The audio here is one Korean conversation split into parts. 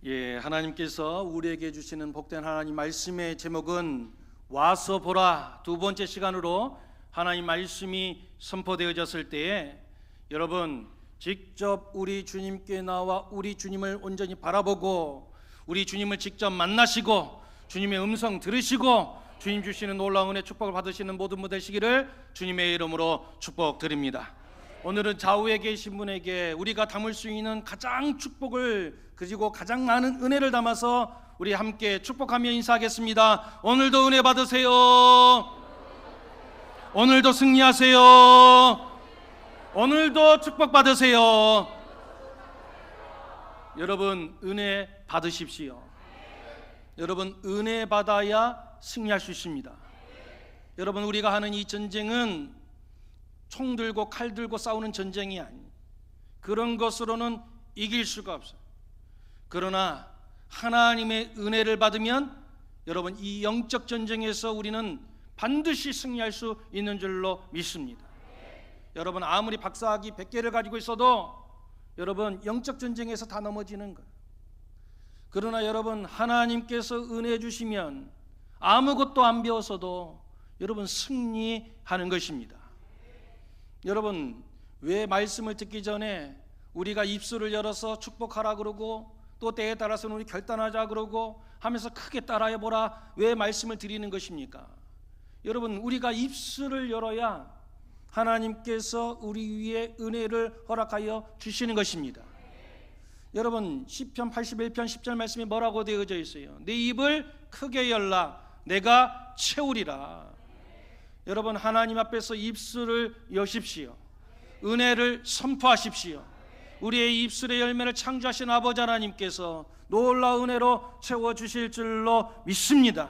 하나님께서 우리에게 주시는 복된 하나님 말씀의 제목은 와서 보라. 두 번째 시간으로 하나님 말씀이 선포되어졌을 때에 여러분 직접 우리 주님께 나와 우리 주님을 온전히 바라보고 우리 주님을 직접 만나시고 주님의 음성 들으시고 주님 주시는 놀라운 은혜 축복을 받으시는 모든 분들 되시기를 주님의 이름으로 축복드립니다. 오늘은 좌우에 계신 분에게 우리가 담을 수 있는 가장 축복을 그리고 가장 많은 은혜를 담아서 우리 함께 축복하며 인사하겠습니다. 오늘도 은혜 받으세요. 오늘도 승리하세요. 오늘도 축복 받으세요. 여러분 은혜 받으십시오. 여러분 은혜 받아야 승리할 수 있습니다. 여러분 우리가 하는 이 전쟁은 총 들고 칼 들고 싸우는 전쟁이 아니에요. 그런 것으로는 이길 수가 없어요. 그러나 하나님의 은혜를 받으면 여러분 이 영적 전쟁에서 우리는 반드시 승리할 수 있는 줄로 믿습니다. 여러분 아무리 박사학위 100개를 가지고 있어도 여러분 영적 전쟁에서 다 넘어지는 거예요. 그러나 여러분 하나님께서 은혜 주시면 아무것도 안 배웠어도 여러분 승리하는 것입니다. 여러분 왜 말씀을 듣기 전에 우리가 입술을 열어서 축복하라 그러고 또 때에 따라서는 우리 결단하자 그러고 하면서 크게 따라해보라 왜 말씀을 드리는 것입니까? 여러분 우리가 입술을 열어야 하나님께서 우리 위에 은혜를 허락하여 주시는 것입니다. 여러분 시편 81편 10절 말씀이 뭐라고 되어져 있어요? 내 입을 크게 열라 내가 채우리라. 여러분 하나님 앞에서 입술을 여십시오. 은혜를 선포하십시오. 우리의 입술의 열매를 창조하신 아버지 하나님께서 놀라운 은혜로 채워주실 줄로 믿습니다.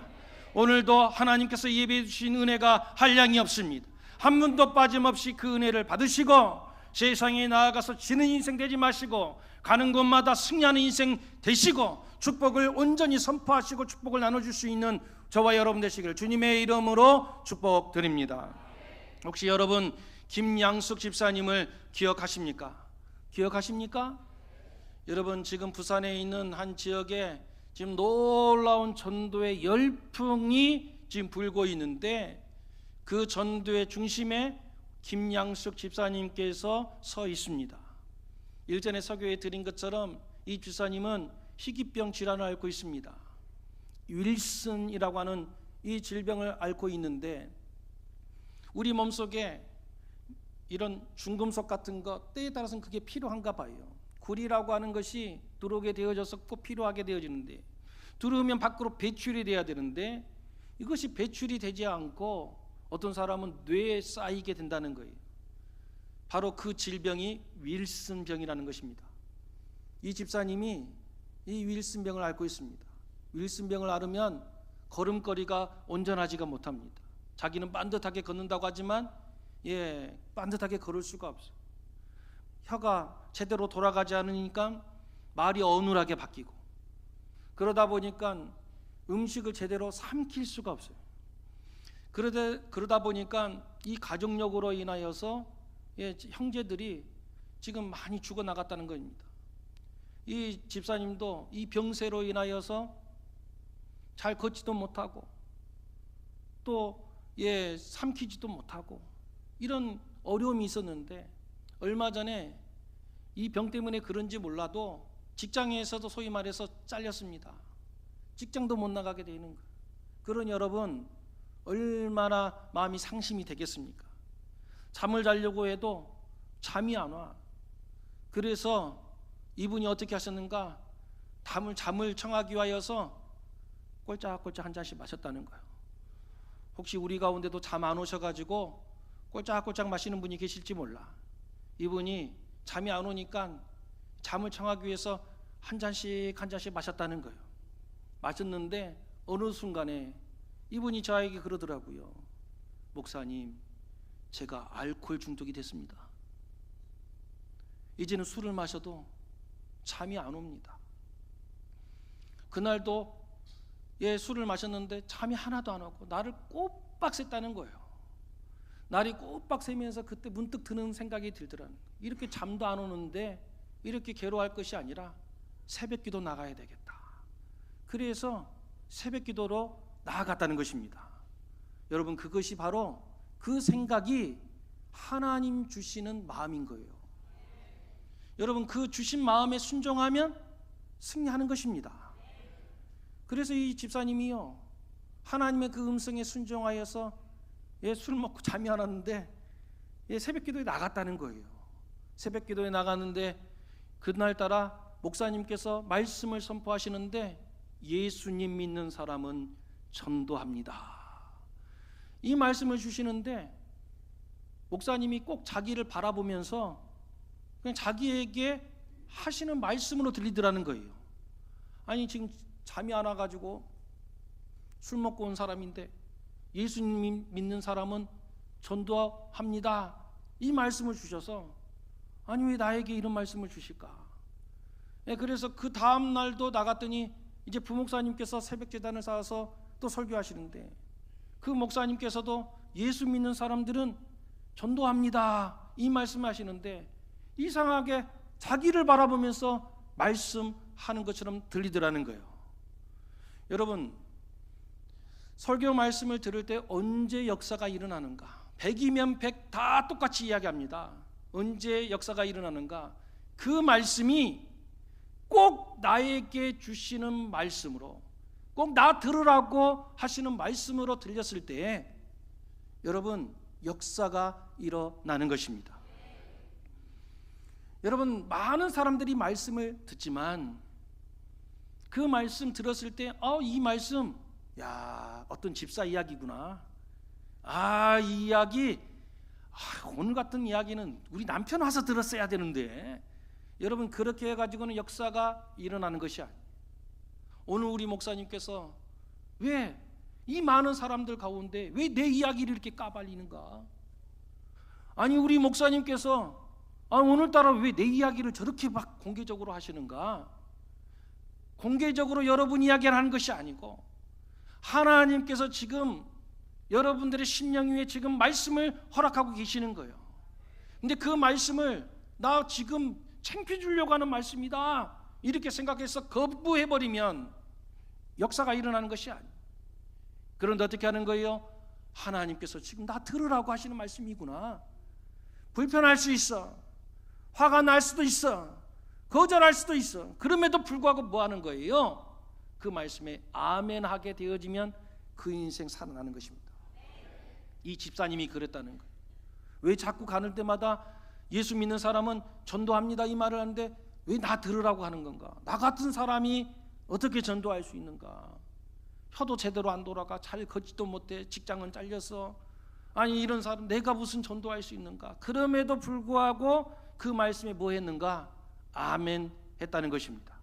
오늘도 하나님께서 예배해 주신 은혜가 한량이 없습니다. 한 분도 빠짐없이 그 은혜를 받으시고 세상에 나아가서 지는 인생 되지 마시고 가는 곳마다 승리하는 인생 되시고 축복을 온전히 선포하시고 축복을 나눠줄 수 있는 저와 여러분 되시기를 주님의 이름으로 축복드립니다. 혹시 여러분 김양숙 집사님을 기억하십니까? 기억하십니까? 여러분 지금 부산에 있는 한 지역에 지금 놀라운 전도의 열풍이 지금 불고 있는데 그 전도의 중심에 김양숙 집사님께서 서 있습니다. 일전에 설교에 드린 것처럼 이 집사님은 희귀병 질환을 앓고 있습니다. 윌슨이라고 하는 이 질병을 앓고 있는데 우리 몸속에 이런 중금속 같은 것 때에 따라서는 그게 필요한가 봐요. 구리라고 하는 것이 들어오게 되어져서 꼭 필요하게 되어지는데 들어오면 밖으로 배출이 돼야 되는데 이것이 배출이 되지 않고 어떤 사람은 뇌에 쌓이게 된다는 거예요. 바로 그 질병이 윌슨병이라는 것입니다. 이 집사님이 이 윌슨병을 앓고 있습니다. 윌슨병을 앓으면 걸음걸이가 온전하지가 못합니다. 자기는 반듯하게 걷는다고 하지만 반듯하게 걸을 수가 없어요. 혀가 제대로 돌아가지 않으니까 말이 어눌하게 바뀌고 그러다 보니까 음식을 제대로 삼킬 수가 없어요. 그러다 보니까 이 가족력으로 인하여서 형제들이 지금 많이 죽어나갔다는 겁니다. 이 집사님도 이 병세로 인하여서 잘 걷지도 못하고 또 삼키지도 못하고 이런 어려움이 있었는데 얼마 전에 이 병 때문에 그런지 몰라도 직장에서도 소위 말해서 잘렸습니다. 직장도 못 나가게 되는 거예요. 그러니 여러분 얼마나 마음이 상심이 되겠습니까? 잠을 자려고 해도 잠이 안 와. 그래서 이분이 어떻게 하셨는가? 잠을 청하기 위하여서 꼴짝꼴짝 한 잔씩 마셨다는 거예요. 혹시 우리 가운데도 잠 안 오셔가지고 꼴짝꼴짝 마시는 분이 계실지 몰라. 이분이 잠이 안 오니까 잠을 청하기 위해서 한 잔씩 한 잔씩 마셨다는 거예요. 마셨는데 어느 순간에 이분이 저에게 그러더라고요. 목사님, 제가 알코올 중독이 됐습니다. 이제는 술을 마셔도 잠이 안 옵니다. 그날도 술을 마셨는데 잠이 하나도 안 오고 나를 꼬박 샜다는 거예요. 날이 꼬박 새면서 그때 문득 드는 생각이 들더라는 거예요. 이렇게 잠도 안 오는데 이렇게 괴로워할 것이 아니라 새벽기도 나가야 되겠다. 그래서 새벽기도로 나아갔다는 것입니다. 여러분, 그것이 바로 그 생각이 하나님 주시는 마음인 거예요. 여러분, 그 주신 마음에 순종하면 승리하는 것입니다. 그래서 이 집사님이요, 하나님의 그 음성에 순종하여서 술 먹고 잠이 안 왔는데 새벽기도에 나갔다는 거예요. 새벽기도에 나갔는데 그날따라 목사님께서 말씀을 선포하시는데 예수님 믿는 사람은 전도합니다. 이 말씀을 주시는데 목사님이 꼭 자기를 바라보면서 그냥 자기에게 하시는 말씀으로 들리더라는 거예요. 아니, 지금 잠이 안 와가지고 술 먹고 온 사람인데 예수님 믿는 사람은 전도합니다. 이 말씀을 주셔서 아니, 왜 나에게 이런 말씀을 주실까? 그래서 그 다음 날도 나갔더니 이제 부목사님께서 새벽 제단을 쌓아서 또 설교하시는데 그 목사님께서도 예수 믿는 사람들은 전도합니다. 이 말씀하시는데 이상하게 자기를 바라보면서 말씀하는 것처럼 들리더라는 거예요. 여러분, 설교 말씀을 들을 때 언제 역사가 일어나는가? 100이면 100 다 똑같이 이야기합니다. 언제 역사가 일어나는가? 그 말씀이 꼭 나에게 주시는 말씀으로, 꼭 나 들으라고 하시는 말씀으로 들렸을 때 여러분, 역사가 일어나는 것입니다. 여러분, 많은 사람들이 말씀을 듣지만 그 말씀 들었을 때 이 말씀, 야, 어떤 집사 이야기구나. 이 이야기, 오늘 같은 이야기는 우리 남편 와서 들었어야 되는데. 여러분, 그렇게 해가지고는 역사가 일어나는 것이 아니에요. 오늘 우리 목사님께서 왜 이 많은 사람들 가운데 왜 내 이야기를 이렇게 까발리는가? 아니, 우리 목사님께서 오늘따라 왜 내 이야기를 저렇게 막 공개적으로 하시는가? 공개적으로 여러분 이야기를 하는 것이 아니고 하나님께서 지금 여러분들의 심령 위에 지금 말씀을 허락하고 계시는 거예요. 근데 그 말씀을 나 지금 창피해 주려고 하는 말씀이다 이렇게 생각해서 거부해버리면 역사가 일어나는 것이 아니에요. 그런데 어떻게 하는 거예요? 하나님께서 지금 나 들으라고 하시는 말씀이구나. 불편할 수 있어, 화가 날 수도 있어, 거절할 수도 있어. 그럼에도 불구하고 뭐 하는 거예요? 그 말씀에 아멘하게 되어지면 그 인생 살아나는 것입니다. 이 집사님이 그랬다는 거예요. 왜 자꾸 가는 때마다 예수 믿는 사람은 전도합니다 이 말을 하는데 왜 나 들으라고 하는 건가? 나 같은 사람이 어떻게 전도할 수 있는가? 혀도 제대로 안 돌아가, 잘 걷지도 못해, 직장은 잘려서, 아니 이런 사람 내가 무슨 전도할 수 있는가? 그럼에도 불구하고 그 말씀에 뭐 했는가? 아멘 했다는 것입니다.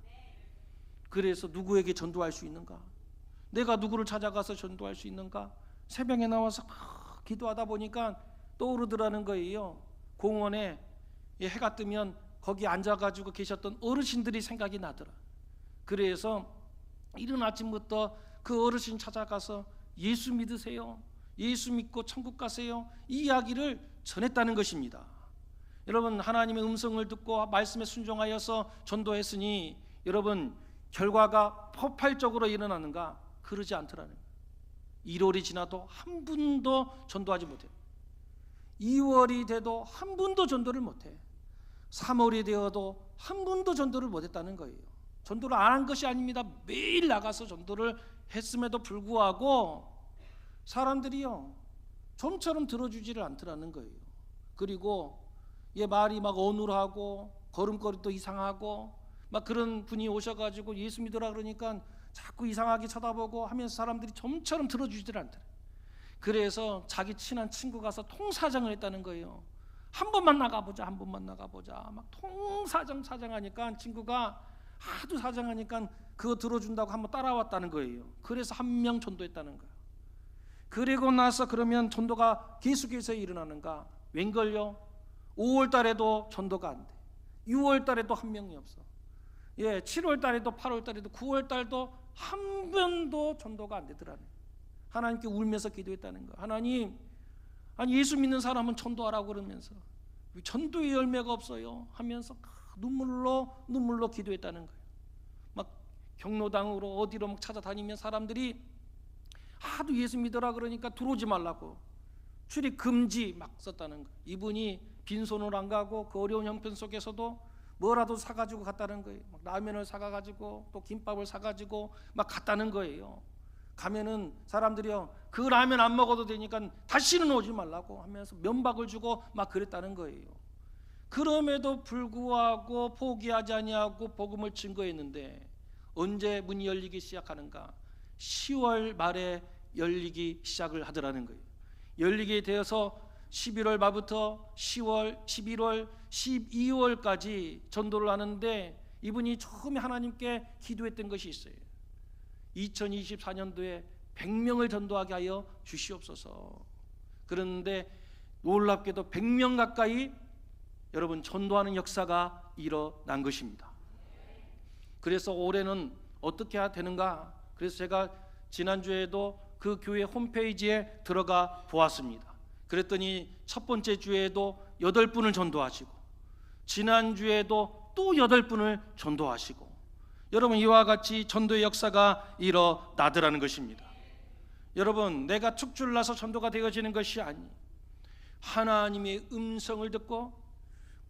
그래서 누구에게 전도할 수 있는가? 내가 누구를 찾아가서 전도할 수 있는가? 새벽에 나와서 기도하다 보니까 떠오르더라는 거예요. 공원에 해가 뜨면 거기 앉아가지고 계셨던 어르신들이 생각이 나더라. 그래서 이른 아침부터 그 어르신 찾아가서 예수 믿으세요, 예수 믿고 천국 가세요, 이 이야기를 전했다는 것입니다. 여러분, 하나님의 음성을 듣고 말씀에 순종하여서 전도했으니 여러분 결과가 폭발적으로 일어나는가? 그러지 않더라는 거예요. 1월이 지나도 한 분도 전도하지 못해요. 2월이 돼도 한 분도 전도를 못해. 3월이 되어도 한 분도 전도를 못했다는 거예요. 전도를 안 한 것이 아닙니다. 매일 나가서 전도를 했음에도 불구하고 사람들이요 좀처럼 들어주지를 않더라는 거예요. 그리고 말이 막 어눌하고 걸음걸이도 이상하고 막 그런 분이 오셔가지고 예수 믿으라 그러니까 자꾸 이상하게 쳐다보고 하면서 사람들이 좀처럼 들어주지를 않더래요. 그래서 자기 친한 친구 가서 통사정을 했다는 거예요. 한 번만 나가보자, 한 번만 나가보자. 막 사정하니까 친구가 하도 사정하니까 그거 들어준다고 한번 따라왔다는 거예요. 그래서 한 명 전도했다는 거예요. 그리고 나서 그러면 전도가 계속해서 일어나는가? 웬걸요? 5월 달에도 전도가 안 돼. 6월 달에도 한 명이 없어. 7월 달에도 8월 달에도 9월 달도 한 번도 전도가 안 되더라네. 하나님께 울면서 기도했다는 거예요. 하나님, 아니 예수 믿는 사람은 전도하라고 그러면서 전도의 열매가 없어요 하면서 눈물로 기도했다는 거예요. 경로당으로 어디로 막 찾아다니면 사람들이 하도 예수 믿어라 그러니까 들어오지 말라고 출입 금지 막 썼다는 거예요. 이분이 빈손으로 안 가고 그 어려운 형편 속에서도 뭐라도 사가지고 갔다는 거예요. 막 라면을 사가지고 또 김밥을 사가지고 막 갔다는 거예요. 가면은 사람들이요, 그 라면 안 먹어도 되니까 다시는 오지 말라고 하면서 면박을 주고 막 그랬다는 거예요. 그럼에도 불구하고 포기하지 아니하고 복음을 증거했는데 언제 문이 열리기 시작하는가? 10월 말에 열리기 시작을 하더라는 거예요. 열리게 되어서 11월 말부터 10월, 11월, 12월까지 전도를 하는데 이분이 처음에 하나님께 기도했던 것이 있어요. 2024년도에 100명을 전도하게 하여 주시옵소서. 그런데 놀랍게도 100명 가까이 여러분 전도하는 역사가 일어난 것입니다. 그래서 올해는 어떻게 해야 되는가? 그래서 제가 지난주에도 그 교회 홈페이지에 들어가 보았습니다. 그랬더니 첫 번째 주에도 8분을 전도하시고 지난주에도 또 8분을 전도하시고 여러분 이와 같이 전도의 역사가 일어나더라는 것입니다. 여러분 내가 축줄나서 전도가 되어지는 것이 아니 하나님의 음성을 듣고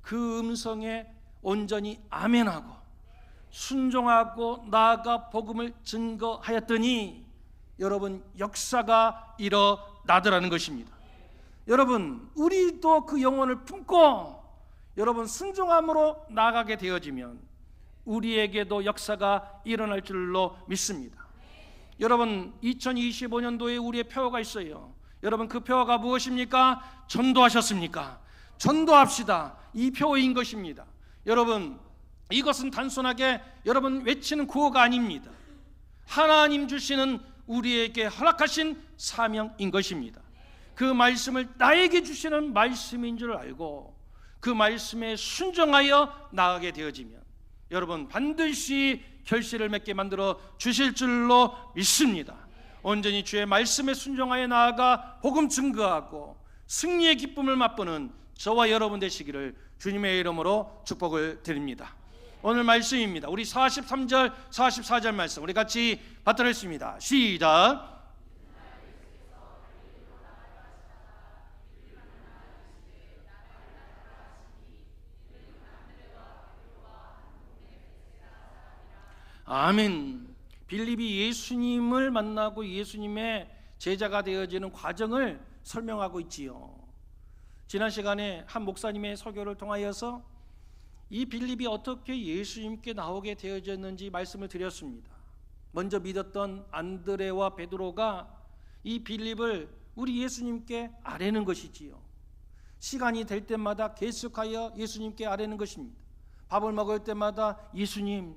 그 음성에 온전히 아멘하고 순종하고 나아가 복음을 증거하였더니 여러분 역사가 일어나더라는 것입니다. 여러분 우리도 그 영혼을 품고 여러분 순종함으로 나아가게 되어지면 우리에게도 역사가 일어날 줄로 믿습니다. 여러분 2025년도에 우리의 표어가 있어요. 여러분 그 표어가 무엇입니까? 전도하셨습니까? 전도합시다. 이 표어인 것입니다. 여러분 이것은 단순하게 여러분 외치는 구호가 아닙니다. 하나님 주시는 우리에게 허락하신 사명인 것입니다. 그 말씀을 나에게 주시는 말씀인 줄 알고 그 말씀에 순종하여 나아가게 되어지면 여러분 반드시 결실을 맺게 만들어 주실 줄로 믿습니다. 온전히 주의 말씀에 순종하여 나아가 복음 증거하고 승리의 기쁨을 맛보는 저와 여러분 되시기를 주님의 이름으로 축복을 드립니다. 오늘 말씀입니다. 우리 43절 44절 말씀 우리 같이 받들었습니다. 시작. 아멘. 빌립이 예수님을 만나고 예수님의 제자가 되어지는 과정을 설명하고 있지요. 지난 시간에 한 목사님의 설교를 통하여서 이 빌립이 어떻게 예수님께 나오게 되어졌는지 말씀을 드렸습니다. 먼저 믿었던 안드레와 베드로가 이 빌립을 우리 예수님께 아뢰는 것이지요. 시간이 될 때마다 계속하여 예수님께 아뢰는 것입니다. 밥을 먹을 때마다 예수님,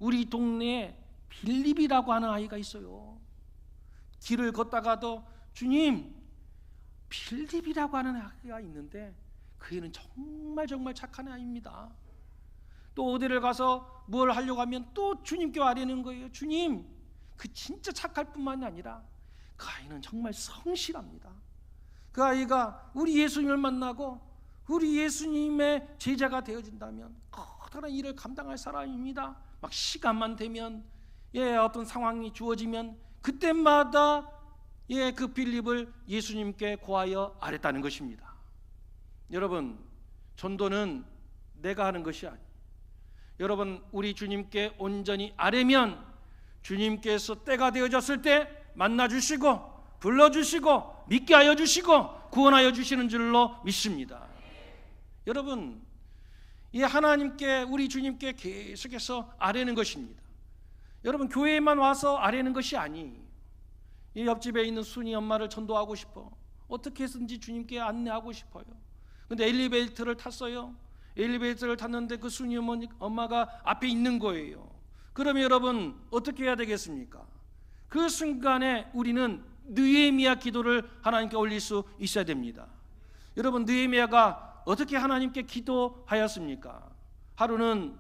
우리 동네에 빌립이라고 하는 아이가 있어요. 길을 걷다가도 주님, 빌립이라고 하는 아이가 있는데 그 애는 정말 착한 아이입니다. 또 어디를 가서 뭘 하려고 하면 또 주님께 아뢰는 거예요. 주님, 그 진짜 착할 뿐만이 아니라 그 아이는 정말 성실합니다. 그 아이가 우리 예수님을 만나고 우리 예수님의 제자가 되어진다면 커다란 일을 감당할 사람입니다. 막 시간만 되면 어떤 상황이 주어지면 그때마다 그 빌립을 예수님께 고하여 아뢰다는 것입니다. 여러분 전도는 내가 하는 것이 아니에요. 여러분 우리 주님께 온전히 아뢰면 주님께서 때가 되어졌을 때 만나주시고 불러주시고 믿게 하여 주시고 구원하여 주시는 줄로 믿습니다. 여러분 이 하나님께 우리 주님께 계속해서 아뢰는 것입니다. 여러분 교회에만 와서 아뢰는 것이 아니에요. 이 옆집에 있는 순이 엄마를 전도하고 싶어. 어떻게 해서든지 주님께 안내하고 싶어요. 근데 엘리베이터를 탔어요. 엘리베이터를 탔는데 그 순이 엄마가 앞에 있는 거예요. 그러면 여러분 어떻게 해야 되겠습니까? 그 순간에 우리는 느헤미야 기도를 하나님께 올릴 수 있어야 됩니다. 여러분 느헤미야가 어떻게 하나님께 기도하였습니까? 하루는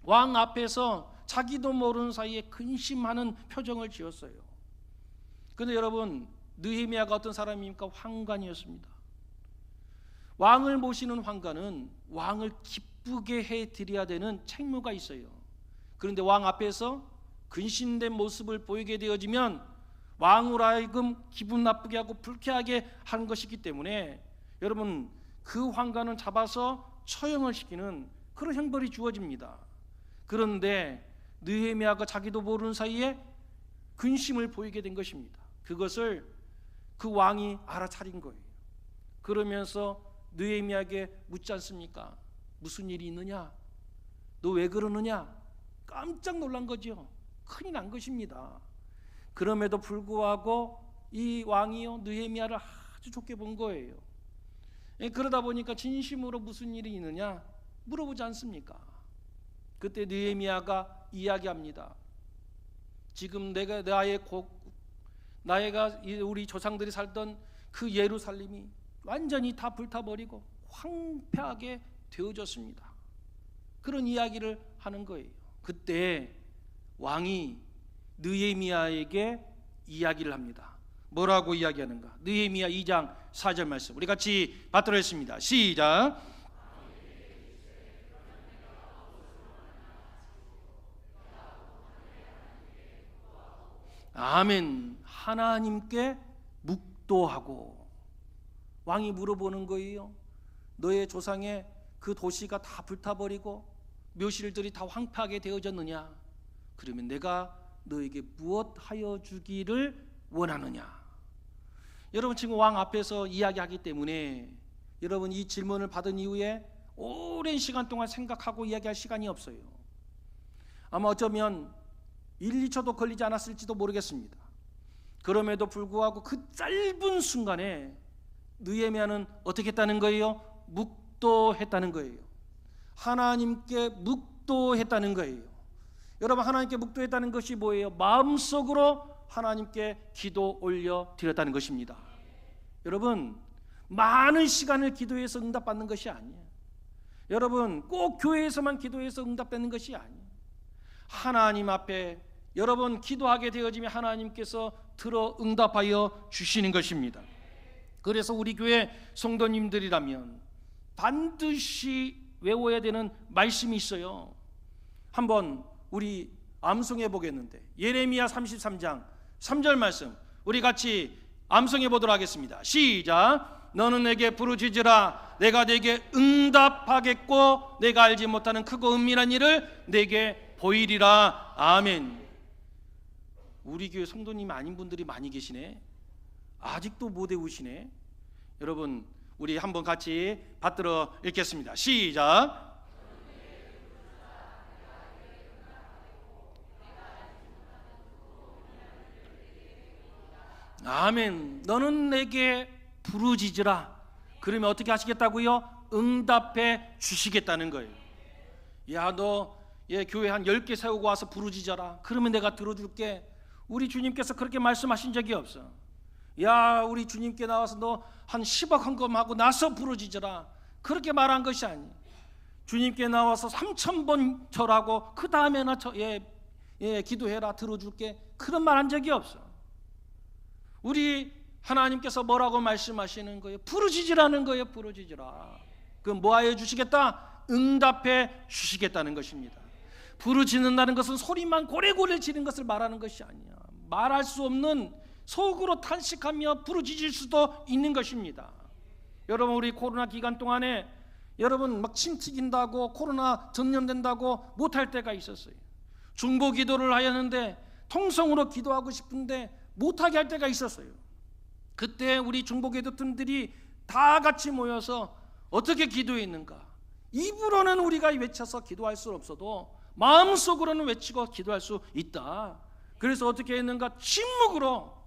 왕 앞에서 자기도 모르는 사이에 근심하는 표정을 지었어요. 그런데 여러분 느헤미야가 어떤 사람입니까? 황관이었습니다. 왕을 모시는 황관은 왕을 기쁘게 해드려야 되는 책무가 있어요. 그런데 왕 앞에서 근신된 모습을 보이게 되어지면 왕으로 하여금 기분 나쁘게 하고 불쾌하게 하는 것이기 때문에 여러분 그 환관은 잡아서 처형을 시키는 그런 형벌이 주어집니다. 그런데 느헤미야가 자기도 모르는 사이에 근심을 보이게 된 것입니다. 그것을 그 왕이 알아차린 거예요. 그러면서 느헤미야에게 묻지 않습니까? 무슨 일이 있느냐? 너 왜 그러느냐? 깜짝 놀란 거죠. 큰일 난 것입니다. 그럼에도 불구하고 이 왕이요 느헤미야를 아주 좋게 본 거예요. 그러다 보니까 진심으로 무슨 일이 있느냐 물어보지 않습니까? 그때 느헤미야가 이야기합니다. 지금 나가 우리 조상들이 살던 그 예루살렘이 완전히 다 불타버리고 황폐하게 되어졌습니다. 그런 이야기를 하는 거예요. 그때 왕이 느헤미야에게 이야기를 합니다. 뭐라고 이야기하는가? 느헤미야 2장 4절 말씀 우리 같이 받도록 하겠습니다. 시작. 아멘. 하나님께 묵도하고. 왕이 물어보는 거예요. 너의 조상의 그 도시가 다 불타버리고 묘실들이 다 황폐하게 되어졌느냐? 그러면 내가 너에게 무엇하여 주기를 원하느냐? 여러분 지금 왕 앞에서 이야기하기 때문에 여러분 이 질문을 받은 이후에 오랜 시간 동안 생각하고 이야기할 시간이 없어요. 아마 어쩌면 1, 2초도 걸리지 않았을지도 모르겠습니다. 그럼에도 불구하고 그 짧은 순간에 느헤미야는 어떻게 했다는 거예요? 묵도했다는 거예요. 하나님께 묵도했다는 거예요. 여러분 하나님께 묵도했다는 것이 뭐예요? 마음속으로 하나님께 기도 올려 드렸다는 것입니다. 여러분 많은 시간을 기도해서 응답받는 것이 아니에요. 여러분 꼭 교회에서만 기도해서 응답되는 것이 아니에요. 하나님 앞에 여러분 기도하게 되어지면 하나님께서 들어 응답하여 주시는 것입니다. 그래서 우리 교회 성도님들이라면 반드시 외워야 되는 말씀이 있어요. 한번 우리 암송해 보겠는데 예레미야 33장 3절 말씀 우리 같이 암송해 보도록 하겠습니다. 시작. 너는 내게 부르짖으라 내가 내게 응답하겠고 내가 알지 못하는 크고 은밀한 일을 내게 보이리라. 아멘. 우리 교회 성도님 아닌 분들이 많이 계시네. 아직도 못 외우시네. 여러분 우리 한번 같이 받들어 읽겠습니다. 시작. 아멘. 너는 내게 부르짖으라. 그러면 어떻게 하시겠다고요? 응답해 주시겠다는 거예요. 야, 너 교회 한 10개 세우고 와서 부르짖어라. 그러면 내가 들어줄게. 우리 주님께서 그렇게 말씀하신 적이 없어. 야, 우리 주님께 나와서 너 한 10억 헌금하고 나서 부르짖어라. 그렇게 말한 것이 아니에요. 주님께 나와서 3,000번 절하고 그 다음에나 기도해라. 들어줄게. 그런 말 한 적이 없어. 우리 하나님께서 뭐라고 말씀하시는 거예요? 부르짖으라는 거예요. 부르짖으라. 그럼 뭐 하여 주시겠다? 응답해 주시겠다는 것입니다. 부르짖는다는 것은 소리만 고래고래 지르는 것을 말하는 것이 아니야. 말할 수 없는 속으로 탄식하며 부르짖을 수도 있는 것입니다. 여러분 우리 코로나 기간 동안에 여러분 막 침 튀긴다고 코로나 전염된다고 못할 때가 있었어요. 중보 기도를 하였는데 통성으로 기도하고 싶은데 못하게 할 때가 있었어요. 그때 우리 중보 기도팀들이 다 같이 모여서 어떻게 기도했는가? 입으로는 우리가 외쳐서 기도할 수 없어도 마음속으로는 외치고 기도할 수 있다. 그래서 어떻게 했는가? 침묵으로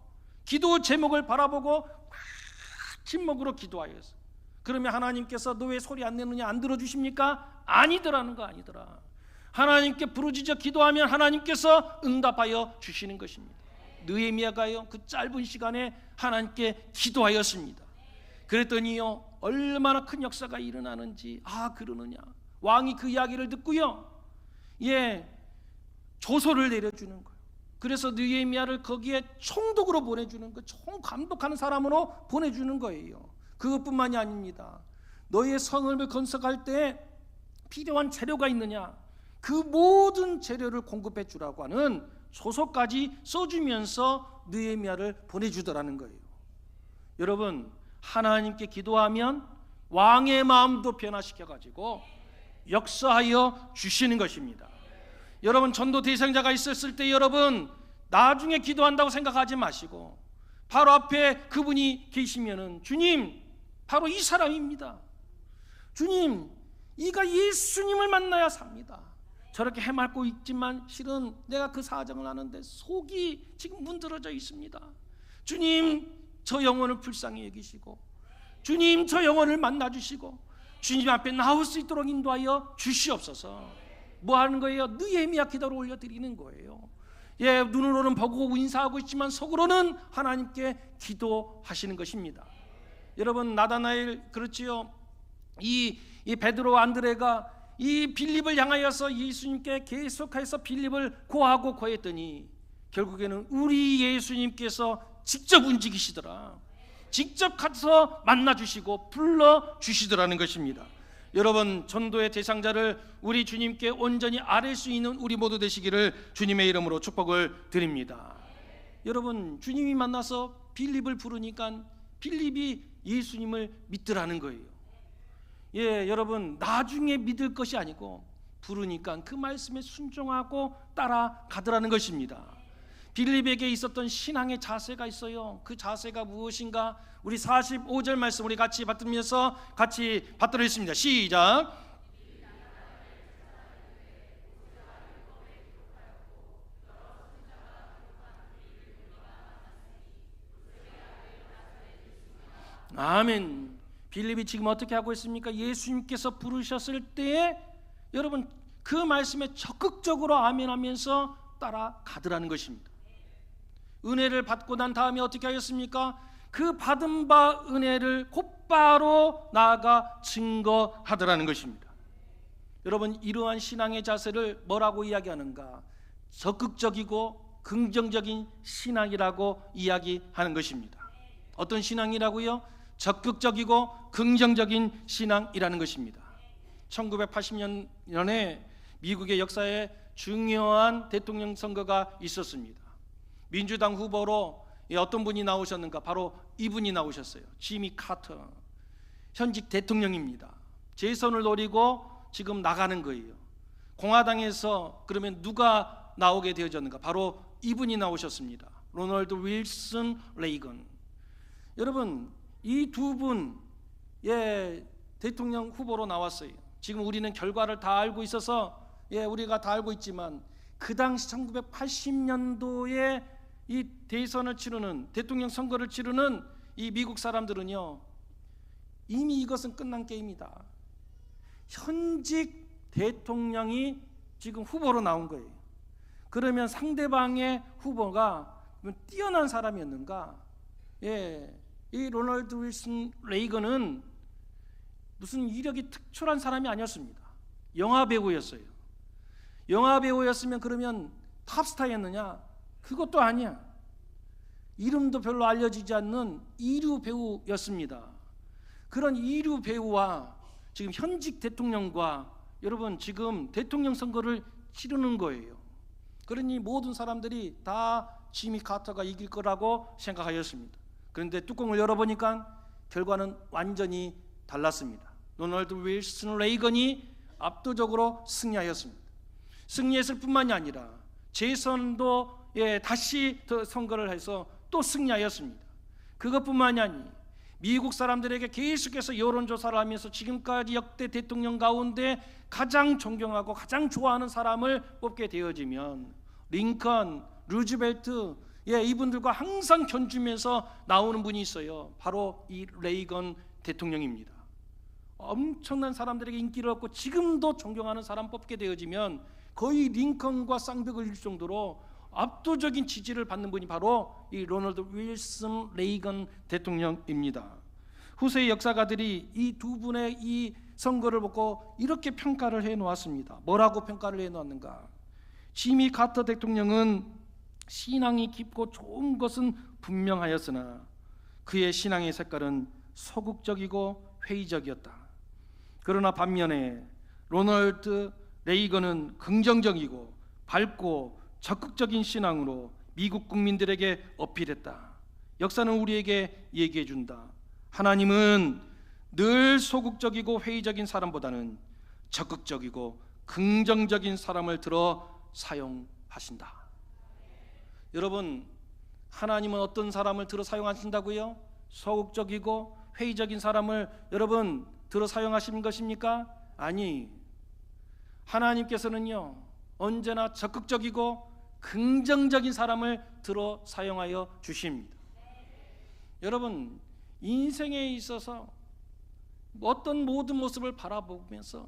기도 제목을 바라보고 침묵으로 기도하였어. 그러면 하나님께서 너 왜 소리 안 내느냐? 안 들어주십니까? 아니더라는 거 아니더라. 하나님께 부르짖어 기도하면 하나님께서 응답하여 주시는 것입니다. 느헤미야가요 그 짧은 시간에 하나님께 기도하였습니다. 그랬더니요 얼마나 큰 역사가 일어나는지 그러느냐. 왕이 그 이야기를 듣고요 조서를 내려주는 거예요. 그래서 느헤미야를 거기에 총독으로 보내주는 거예요. 총감독하는 사람으로 보내주는 거예요. 그것뿐만이 아닙니다. 너의 성을 건설할 때 필요한 재료가 있느냐? 그 모든 재료를 공급해 주라고 하는 소속까지 써주면서 느헤미야를 보내주더라는 거예요. 여러분, 하나님께 기도하면 왕의 마음도 변화시켜가지고 역사하여 주시는 것입니다. 여러분, 전도 대상자가 있었을 때 여러분 나중에 기도한다고 생각하지 마시고 바로 앞에 그분이 계시면은 주님, 바로 이 사람입니다. 주님, 이가 예수님을 만나야 삽니다. 저렇게 해맑고 있지만 실은 내가 그 사정을 아는데 속이 지금 문드러져 있습니다. 주님, 저 영혼을 불쌍히 여기시고 주님, 저 영혼을 만나주시고 주님 앞에 나올 수 있도록 인도하여 주시옵소서. 뭐 하는 거예요? 느헤미야 기도를 올려드리는 거예요. 예, 눈으로는 보고 인사하고 있지만 속으로는 하나님께 기도하시는 것입니다. 여러분, 나다나엘 그렇지요. 이 베드로 안드레가 이 빌립을 향하여서 예수님께 계속해서 빌립을 고하고 고했더니 결국에는 우리 예수님께서 직접 움직이시더라. 직접 가서 만나주시고 불러주시더라는 것입니다. 여러분, 전도의 대상자를 우리 주님께 온전히 아뢰 수 있는 우리 모두 되시기를 주님의 이름으로 축복을 드립니다. 여러분, 주님이 만나서 빌립을 부르니까 빌립이 예수님을 믿더라는 거예요. 예, 여러분, 나중에 믿을 것이 아니고 부르니까 그 말씀에 순종하고 따라가더라는 것입니다. 빌립에게 있었던 신앙의 자세가 있어요. 그 자세가 무엇인가? 우리 45절 말씀 우리 같이 받들면서 같이 받들겠습니다. 시작. 아멘. 빌립이 지금 어떻게 하고 있습니까? 예수님께서 부르셨을 때에 여러분 그 말씀에 적극적으로 아멘하면서 따라가더라는 것입니다. 은혜를 받고 난 다음에 어떻게 하였습니까? 그 받은 바 은혜를 곧바로 나아가 증거하더라는 것입니다. 여러분, 이러한 신앙의 자세를 뭐라고 이야기하는가? 적극적이고 긍정적인 신앙이라고 이야기하는 것입니다. 어떤 신앙이라고요? 적극적이고 긍정적인 신앙이라는 것입니다. 1980년에 미국의 역사에 중요한 대통령 선거가 있었습니다. 민주당 후보로 어떤 분이 나오셨는가? 바로 이분이 나오셨어요. 지미 카터. 현직 대통령입니다. 재선을 노리고 지금 나가는 거예요. 공화당에서 그러면 누가 나오게 되어졌는가? 바로 이분이 나오셨습니다. 로널드 윌슨 레이건. 여러분, 이 두 분 대통령 후보로 나왔어요. 지금 우리는 결과를 다 알고 있어서 우리가 다 알고 있지만 그 당시 1980년도에 이 대선을 치르는 대통령 선거를 치르는 이 미국 사람들은요, 이미 이것은 끝난 게임이다. 현직 대통령이 지금 후보로 나온 거예요. 그러면 상대방의 후보가 뛰어난 사람이었는가? 이 로널드 윌슨 레이건은 무슨 이력이 특출한 사람이 아니었습니다. 영화 배우였어요. 영화 배우였으면 그러면 탑스타였느냐? 그것도 아니야. 이름도 별로 알려지지 않는 이류 배우였습니다. 그런 이류 배우와 지금 현직 대통령과 여러분 지금 대통령 선거를 치르는 거예요. 그러니 모든 사람들이 다 지미 카터가 이길 거라고 생각하였습니다. 그런데 뚜껑을 열어보니까 결과는 완전히 달랐습니다. 로널드 윌슨 레이건이 압도적으로 승리하였습니다. 승리했을 뿐만이 아니라 재선도 다시 선거를 해서 또 승리하였습니다. 그것뿐만이 아니 미국 사람들에게 계속해서 여론조사를 하면서 지금까지 역대 대통령 가운데 가장 존경하고 가장 좋아하는 사람을 뽑게 되어지면 링컨, 루즈벨트 이분들과 항상 견주면서 나오는 분이 있어요. 바로 이 레이건 대통령입니다. 엄청난 사람들에게 인기를 얻고 지금도 존경하는 사람 뽑게 되어지면 거의 링컨과 쌍벽을 이룰 정도로 압도적인 지지를 받는 분이 바로 이 로널드 윌슨 레이건 대통령입니다. 후세의 역사가들이 이 두 분의 이 선거를 보고 이렇게 평가를 해놓았습니다. 뭐라고 평가를 해놓았는가? 지미 카터 대통령은 신앙이 깊고 좋은 것은 분명하였으나 그의 신앙의 색깔은 소극적이고 회의적이었다. 그러나 반면에 로널드 레이건은 긍정적이고 밝고 적극적인 신앙으로 미국 국민들에게 어필했다. 역사는 우리에게 얘기해 준다. 하나님은 늘 소극적이고 회의적인 사람보다는 적극적이고 긍정적인 사람을 들어 사용하신다. 여러분, 하나님은 어떤 사람을 들어 사용하신다고요? 소극적이고 회의적인 사람을 여러분 들어 사용하시는 것입니까? 아니, 하나님께서는요 언제나 적극적이고 긍정적인 사람을 들어 사용하여 주십니다. 여러분, 인생에 있어서 어떤 모든 모습을 바라보면서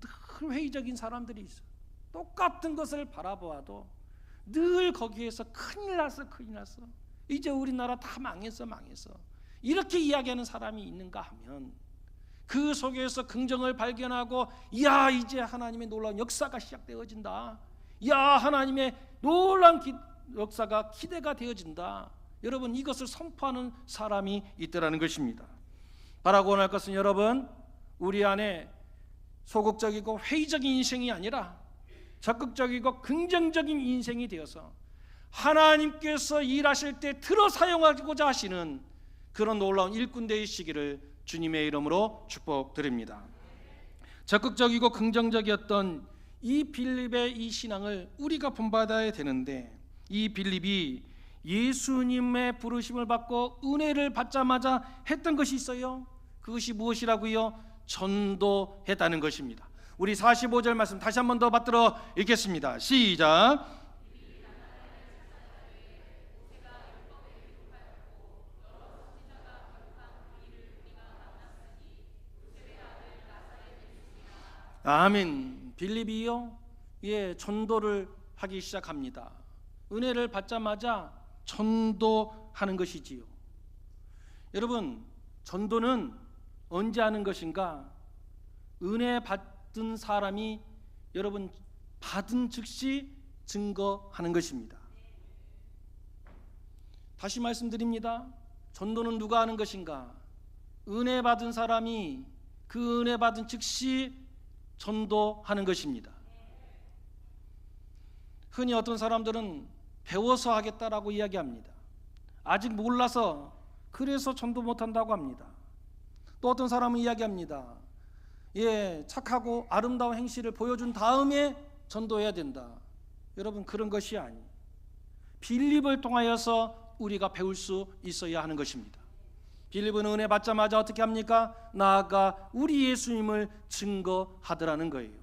늘 회의적인 사람들이 있어요. 똑같은 것을 바라보아도 늘 거기에서 큰일 났어, 큰일 났어, 이제 우리나라 다 망했어, 망했어, 이렇게 이야기하는 사람이 있는가 하면 그 속에서 긍정을 발견하고, 야, 이제 하나님의 놀라운 역사가 시작되어진다, 야, 하나님의 놀라운 역사가 기대가 되어진다, 여러분 이것을 선포하는 사람이 있더라는 것입니다. 바라고 원할 것은 여러분, 우리 안에 소극적이고 회의적인 인생이 아니라 적극적이고 긍정적인 인생이 되어서 하나님께서 일하실 때 들어 사용하고자 하시는 그런 놀라운 일꾼 되시기를 주님의 이름으로 축복드립니다. 적극적이고 긍정적이었던 이 빌립의 이 신앙을 우리가 본받아야 되는데, 이 빌립이 예수님의 부르심을 받고 은혜를 받자마자 했던 것이 있어요. 그것이 무엇이라고요? 전도했다는 것입니다. 우리 45절 말씀 다시 한 번 더 받들어 읽겠습니다. 시작. 아멘. 빌립이요, 전도를 하기 시작합니다. 은혜를 받자마자 전도하는 것이지요. 여러분, 전도는 언제 하는 것인가? 은혜 받은 사람이 여러분 받은 즉시 증거하는 것입니다. 다시 말씀드립니다. 전도는 누가 하는 것인가? 은혜 받은 사람이 그 은혜 받은 즉시 전도하는 것입니다. 흔히 어떤 사람들은 배워서 하겠다라고 이야기합니다. 아직 몰라서 그래서 전도 못한다고 합니다. 또 어떤 사람은 이야기합니다. 착하고 아름다운 행실을 보여준 다음에 전도해야 된다. 여러분, 그런 것이 아니에요. 빌립을 통하여서 우리가 배울 수 있어야 하는 것입니다. 빌립은 은혜 받자마자 어떻게 합니까? 나아가 우리 예수님을 증거하더라는 거예요.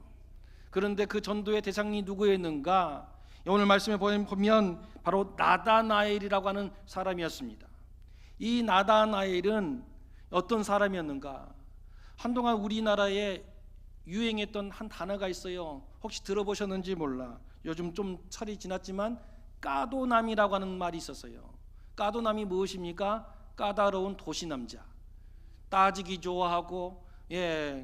그런데 그 전도의 대상이 누구였는가? 오늘 말씀에 보면 바로 나다나엘이라고 하는 사람이었습니다. 이 나다나엘은 어떤 사람이었는가? 한동안 우리나라에 유행했던 한 단어가 있어요. 혹시 들어보셨는지 몰라. 요즘 좀 철이 지났지만 까도남이라고 하는 말이 있었어요. 까도남이 무엇입니까? 까다로운 도시남자, 따지기 좋아하고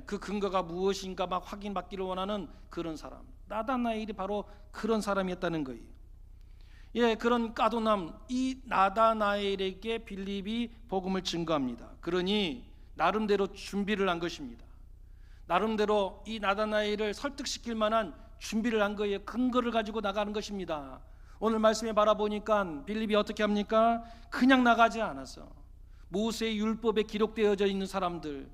그 근거가 무엇인가 막 확인받기를 원하는 그런 사람. 나다나엘이 바로 그런 사람이었다는 거예요. 그런 까도남, 이 나다나엘에게 빌립이 복음을 증거합니다. 그러니 나름대로 준비를 한 것입니다. 나름대로 이 나다나엘을 설득시킬 만한 준비를 한 거예요. 근거를 가지고 나가는 것입니다. 오늘 말씀에 바라보니까 빌립이 어떻게 합니까? 그냥 나가지 않아서 모세의 율법에 기록되어져 있는 사람들,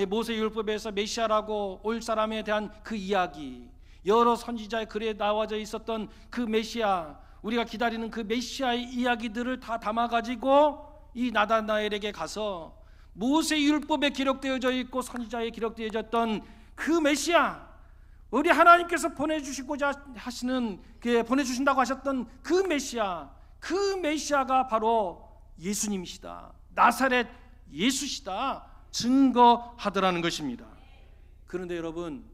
모세의 율법에서 메시아라고 올 사람에 대한 그 이야기, 여러 선지자의 글에 나와져 있었던 그 메시아, 우리가 기다리는 그 메시아의 이야기들을 다 담아가지고 이 나다나엘에게 가서 모세의 율법에 기록되어져 있고 선지자에 기록되어졌던 그 메시아, 우리 하나님께서 보내주시고자 하시는, 보내주신다고 하셨던 그 메시아가 바로 예수님이시다, 나사렛 예수시다 증거하더라는 것입니다. 그런데 여러분,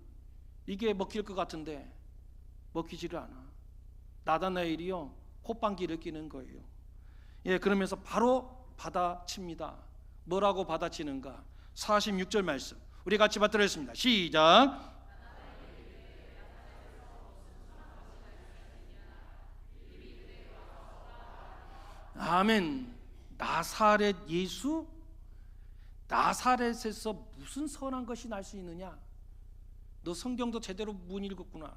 이게 먹힐 것 같은데 먹히지를 않아. 나다나엘이요 콧방귀를 뀌는 거예요. 그러면서 바로 받아칩니다. 뭐라고 받아치는가? 46절 말씀 우리 같이 받들었습니다. 시작. 아멘. 나사렛 예수? 나사렛에서 무슨 선한 것이 날 수 있느냐? 너 성경도 제대로 못 읽었구나.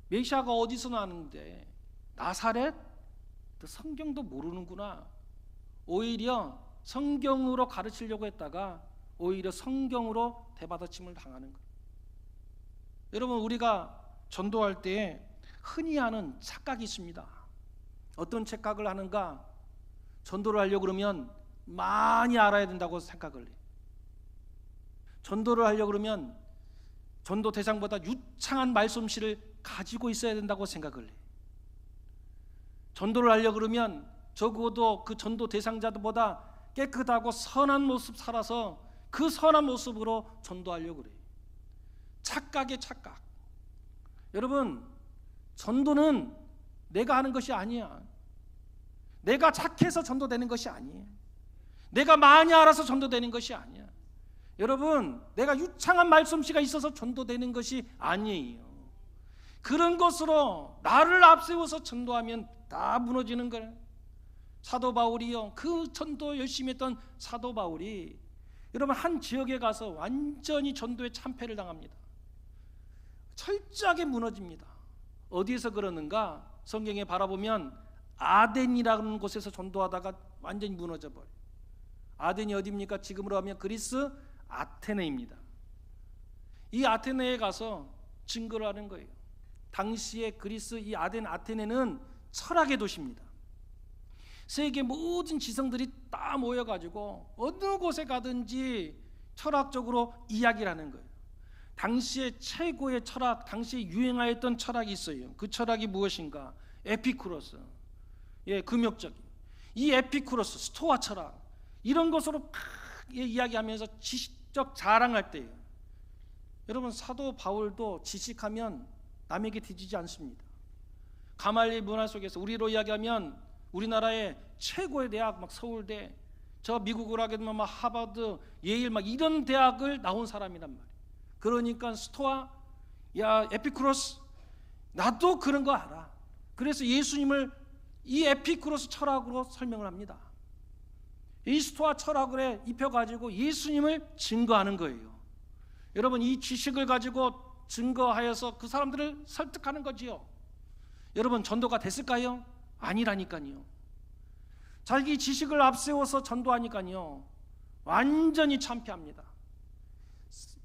메시아가 어디서 나왔는데 나사렛? 너 성경도 모르는구나. 오히려 성경으로 가르치려고 했다가 오히려 성경으로 대받아침을 당하는 거예요. 여러분, 우리가 전도할 때 흔히 하는 착각이 있습니다. 어떤 착각을 하는가? 전도를 하려고 그러면 많이 알아야 된다고 생각을 해요. 전도를 하려고 그러면 전도 대상보다 유창한 말솜씨를 가지고 있어야 된다고 생각을 해요. 전도를 하려고 그러면 적어도 그 전도 대상자들보다 깨끗하고 선한 모습 살아서 그 선한 모습으로 전도하려고 그래요. 착각의 착각. 여러분, 전도는 내가 하는 것이 아니야. 내가 착해서 전도되는 것이 아니에요. 내가 많이 알아서 전도되는 것이 아니야. 여러분, 내가 유창한 말솜씨가 있어서 전도되는 것이 아니에요. 그런 것으로 나를 앞세워서 전도하면 다 무너지는 거예요. 사도 바울이요, 그 전도 열심히 했던 사도 바울이 여러분 한 지역에 가서 완전히 전도에 참패를 당합니다. 철저하게 무너집니다. 어디에서 그러는가? 성경에 바라보면 아덴이라는 곳에서 전도하다가 완전히 무너져 버려요. 아덴이 어디입니까? 지금으로 하면 그리스 아테네입니다. 이 아테네에 가서 증거를 하는 거예요. 당시에 그리스 이 아테네는 철학의 도시입니다. 세계 모든 지성들이 다 모여가지고 어느 곳에 가든지 철학적으로 이야기를 하는 거예요. 당시에 최고의 철학, 당시에 유행하였던 철학이 있어요. 그 철학이 무엇인가? 에피쿠로스. 금욕적인 이 에피쿠로스, 스토아 철학, 이런 것으로 막 이야기하면서 지식적 자랑할 때예요. 여러분, 사도 바울도 지식하면 남에게 뒤지지 않습니다. 가말리엘 문화 속에서 우리로 이야기하면 우리나라의 최고의 대학, 막 서울대, 저 미국으로 하게 되면 막 하버드, 예일, 막 이런 대학을 나온 사람이란 말이에요. 그러니까 스토아, 야 에피쿠로스, 나도 그런 거 알아. 그래서 예수님을 이 에피쿠로스 철학으로 설명을 합니다. 이 스토아 철학을 입혀가지고 예수님을 증거하는 거예요. 여러분, 이 지식을 가지고 증거하여서 그 사람들을 설득하는 거지요. 여러분, 전도가 됐을까요? 아니라니까요. 자기 지식을 앞세워서 전도하니까요 완전히 참패합니다.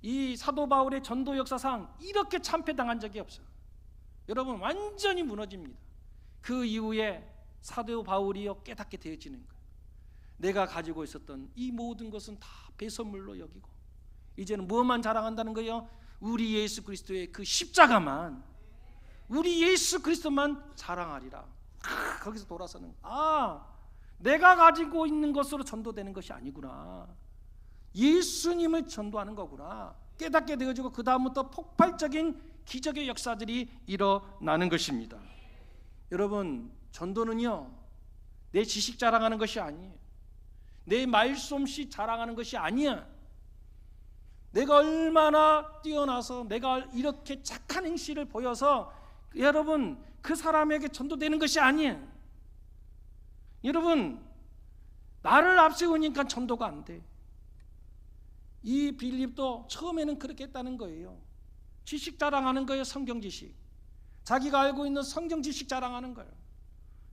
이 사도 바울의 전도 역사상 이렇게 참패당한 적이 없어요. 여러분, 완전히 무너집니다. 그 이후에 사도 바울이요 깨닫게 되어지는 거예요. 내가 가지고 있었던 이 모든 것은 다 배설물로 여기고 이제는 무엇만 자랑한다는 거예요? 우리 예수 그리스도의 그 십자가만, 우리 예수 그리스도만 자랑하리라. 거기서 돌아서는, 내가 가지고 있는 것으로 전도되는 것이 아니구나, 예수님을 전도하는 거구나 깨닫게 되어지고 그 다음부터 폭발적인 기적의 역사들이 일어나는 것입니다. 여러분, 전도는요 내 지식 자랑하는 것이 아니에요. 내 말솜씨 자랑하는 것이 아니야. 내가 얼마나 뛰어나서 내가 이렇게 착한 행실을 보여서 여러분 그 사람에게 전도되는 것이 아니에요. 여러분, 나를 앞세우니까 전도가 안 돼. 이 빌립도 처음에는 그렇게 했다는 거예요. 지식 자랑하는 거예요. 성경 지식, 자기가 알고 있는 성경 지식 자랑하는 거예요.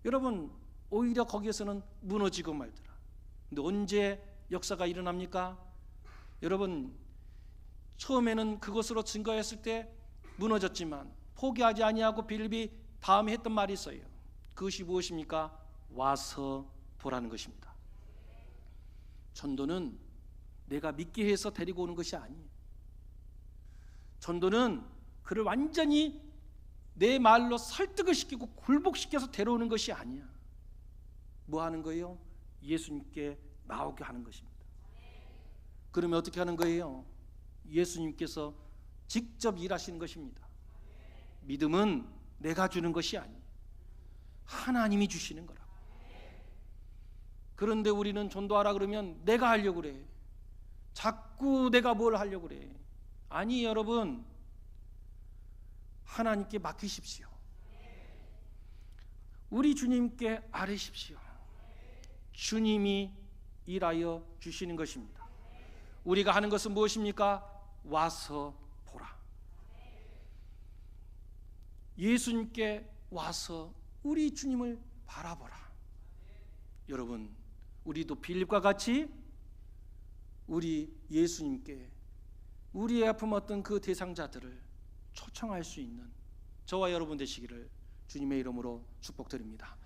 여러분, 오히려 거기에서는 무너지고 말더라. 근데 언제 역사가 일어납니까? 여러분, 처음에는 그것으로 증거했을 때 무너졌지만 포기하지 아니하고 빌립이 다음에 했던 말이 있어요. 그것이 무엇입니까? 와서 보라는 것입니다. 전도는 내가 믿게 해서 데리고 오는 것이 아니에요. 전도는 그를 완전히 내 말로 설득을 시키고 굴복시켜서 데려오는 것이 아니야. 뭐 하는 거예요? 예수님께 나오게 하는 것입니다. 그러면 어떻게 하는 거예요? 예수님께서 직접 일하시는 것입니다. 믿음은 내가 주는 것이 아니에요. 하나님이 주시는 거라고. 그런데 우리는 전도하라 그러면 내가 하려고 그래. 자꾸 내가 뭘 하려고 그래. 아니, 여러분, 하나님께 맡기십시오. 우리 주님께 아뢰십시오. 주님이 일하여 주시는 것입니다. 우리가 하는 것은 무엇입니까? 와서 보라. 예수님께 와서 우리 주님을 바라보라. 여러분, 우리도 빌립과 같이 우리 예수님께 우리의 아픔 어떤 그 대상자들을 초청할 수 있는 저와 여러분 되시기를 주님의 이름으로 축복드립니다.